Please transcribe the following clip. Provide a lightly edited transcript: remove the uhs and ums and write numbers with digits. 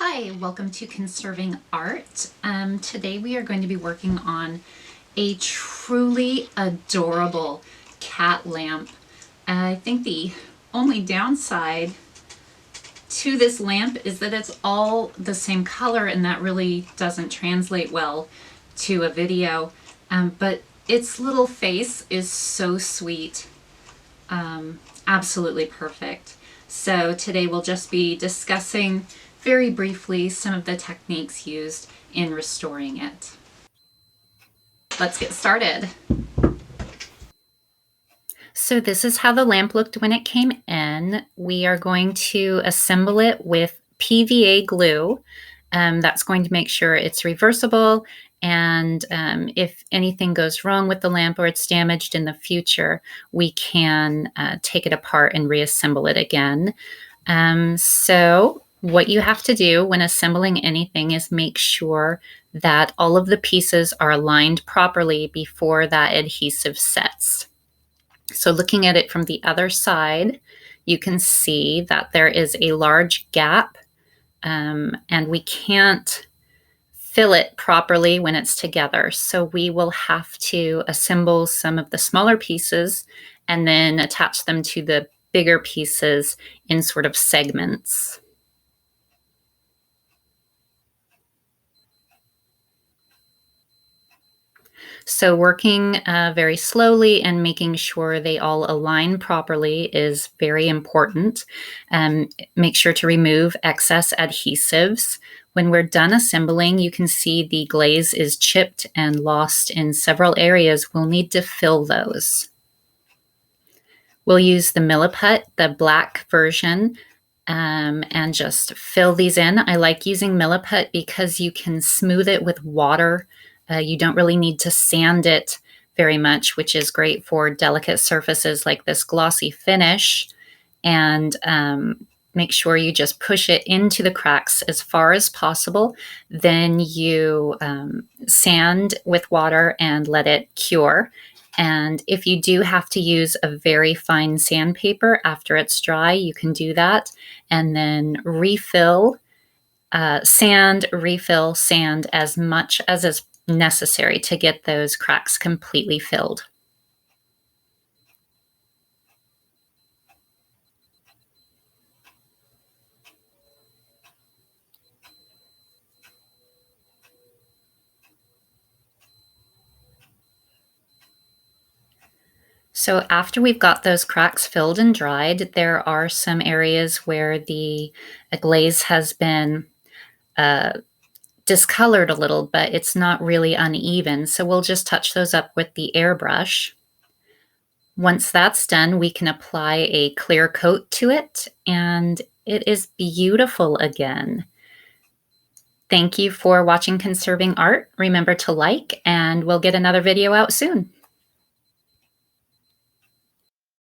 Hi, welcome to Conserving Art. Today we are going to be working on a truly adorable cat lamp. I think the only downside to this lamp is that it's all the same color, and that really doesn't translate well to a video. But its little face is so sweet, absolutely perfect. So today we'll just be discussing very briefly some of the techniques used in restoring it. Let's get started. So this is how the lamp looked when it came in. We are going to assemble it with PVA glue. That's going to make sure it's reversible, and if anything goes wrong with the lamp or it's damaged in the future, we can take it apart and reassemble it again. So what you have to do when assembling anything is make sure that all of the pieces are aligned properly before that adhesive sets. So looking at it from the other side, you can see that there is a large gap, and we can't fill it properly when it's together. So we will have to assemble some of the smaller pieces and then attach them to the bigger pieces in sort of segments. So working very slowly and making sure they all align properly is very important. Make sure to remove excess adhesives. When we're done assembling, you can see the glaze is chipped and lost in several areas. We'll need to fill those. We'll use the Milliput, the black version, and just fill these in. I like using Milliput because you can smooth it with water. You don't really need to sand it very much, which is great for delicate surfaces like this glossy finish. And make sure you just push it into the cracks as far as possible. Then you sand with water and let it cure. And if you do have to use a very fine sandpaper after it's dry, you can do that. And then refill, sand, refill, sand as much as is necessary to get those cracks completely filled. So after we've got those cracks filled and dried, there are some areas where the glaze has been discolored a little, but it's not really uneven. So we'll just touch those up with the airbrush. Once that's done, we can apply a clear coat to it, and it is beautiful again. Thank you for watching Conserving Art. Remember to like, and we'll get another video out soon.